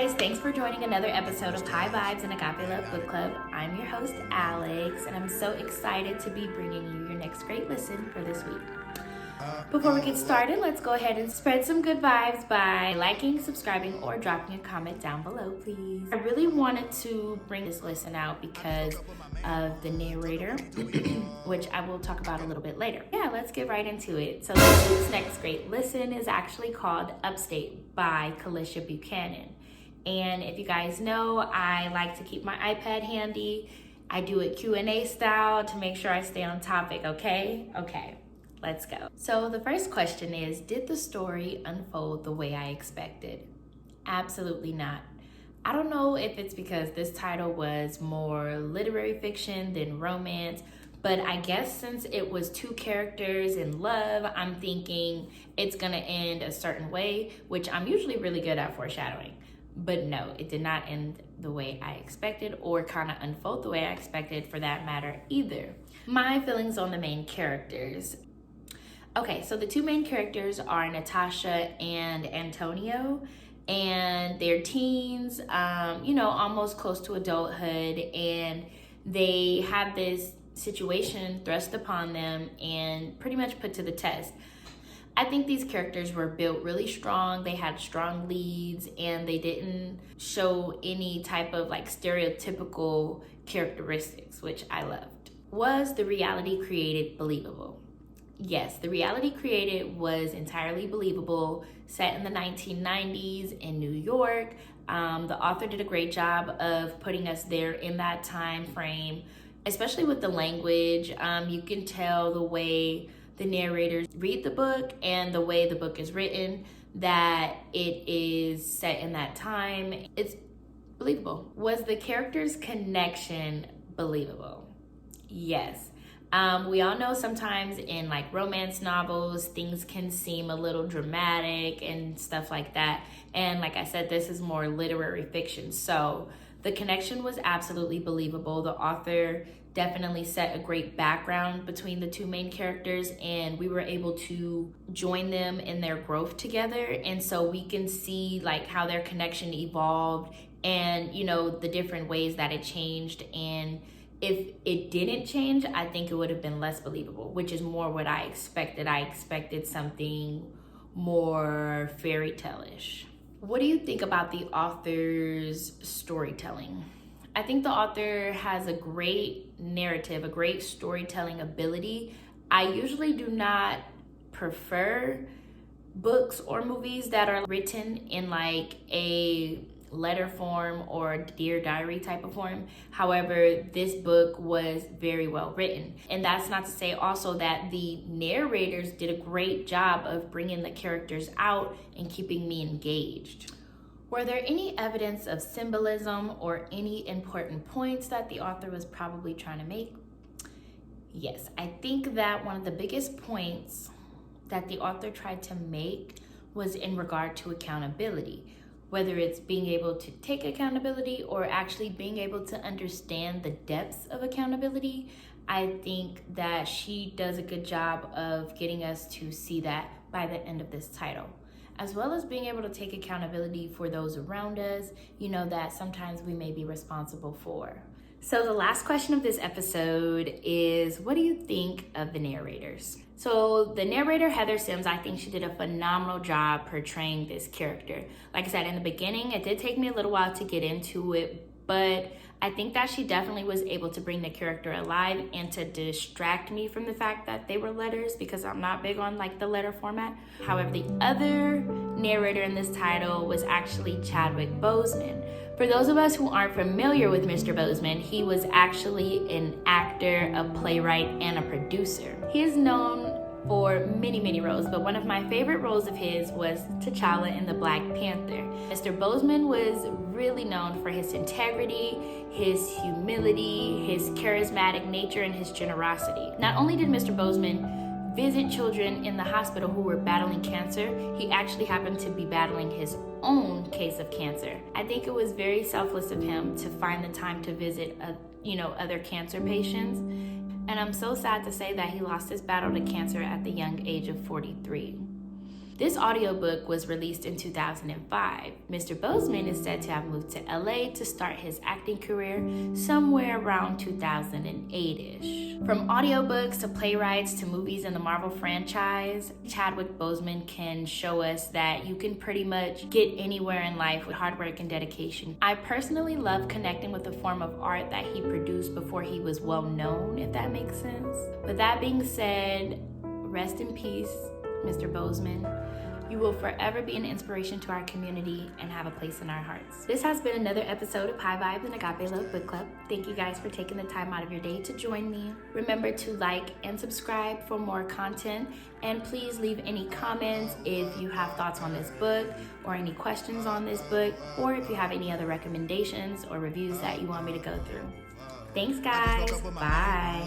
guys, thanks for joining another episode of High Vibes and Agape Love Book Club. I'm your host, Alex, and I'm so excited to be bringing you your next great listen for this week. Before we get started, let's go ahead and spread some good vibes by liking, subscribing, or dropping a comment down below, please. I really wanted to bring this listen out because of the narrator, which I will talk about a little bit later. Yeah, let's get right into it. So this next great listen is actually called Upstate by Khalisha Buckhanon. And if you guys know, I like to keep my iPad handy. I do it Q&A style to make sure I stay on topic, okay? Okay. Let's go. So the first question is, did the story unfold the way I expected? Absolutely not. I don't know if it's because this title was more literary fiction than romance, but I guess since it was two characters in love, I'm thinking it's gonna end a certain way, which I'm usually really good at foreshadowing. But no, it did not end the way I expected or kind of unfold the way I expected for that matter either. My feelings on the main characters. Okay, so the two main characters are Natasha and Antonio, and they're teens, almost close to adulthood, and they have this situation thrust upon them and pretty much put to the test. I think these characters were built really strong. They had strong leads, and they didn't show any type of like stereotypical characteristics, which I loved. Was the reality created believable? Yes, the reality created was entirely believable, set in the 1990s in New York. The author did a great job of putting us there in that time frame, especially with the language. You can tell the way the narrators read the book and the way the book is written that it is set in that time. It's believable. Was the characters' connection believable? Yes. We all know sometimes in like romance novels, things can seem a little dramatic and stuff like that. And like I said, this is more literary fiction. So the connection was absolutely believable. The author definitely set a great background between the two main characters, and we were able to join them in their growth together. And so we can see like how their connection evolved and, the different ways that it changed. And if it didn't change, I think it would have been less believable, which is more what I expected. I expected something more fairy tale-ish. What do you think about the author's storytelling? I think the author has a great narrative, a great storytelling ability. I usually do not prefer books or movies that are written in like a letter form or Dear Diary type of form. However, this book was very well written. And that's not to say also that the narrators did a great job of bringing the characters out and keeping me engaged. Were there any evidence of symbolism or any important points that the author was probably trying to make? Yes, I think that one of the biggest points that the author tried to make was in regard to accountability. Whether it's being able to take accountability or actually being able to understand the depths of accountability, I think that she does a good job of getting us to see that by the end of this title, as well as being able to take accountability for those around us, that sometimes we may be responsible for. So the last question of this episode is, what do you think of the narrators? So the narrator, Heather Sims, I think she did a phenomenal job portraying this character. Like I said, in the beginning, it did take me a little while to get into it, but I think that she definitely was able to bring the character alive and to distract me from the fact that they were letters, because I'm not big on like the letter format. However, the other narrator in this title was actually Chadwick Boseman. For those of us who aren't familiar with Mr. Boseman, he was actually an actor, a playwright, and a producer. He is known for many, many roles, but one of my favorite roles of his was T'Challa in the Black Panther. Mr. Boseman was really known for his integrity, his humility, his charismatic nature, and his generosity. Not only did Mr. Boseman visit children in the hospital who were battling cancer, he actually happened to be battling his own case of cancer. I think it was very selfless of him to find the time to visit other cancer patients. And I'm so sad to say that he lost his battle to cancer at the young age of 43. This audiobook was released in 2005. Mr. Boseman is said to have moved to LA to start his acting career somewhere around 2008-ish. From audiobooks to playwrights to movies in the Marvel franchise, Chadwick Boseman can show us that you can pretty much get anywhere in life with hard work and dedication. I personally love connecting with the form of art that he produced before he was well known, if that makes sense. With that being said, rest in peace, Mr. Boseman. You will forever be an inspiration to our community and have a place in our hearts. This has been another episode of High Vibes and Agape Love Book Club. Thank you guys for taking the time out of your day to join me. Remember to like and subscribe for more content. And please leave any comments if you have thoughts on this book or any questions on this book, or if you have any other recommendations or reviews that you want me to go through. Thanks, guys. Bye.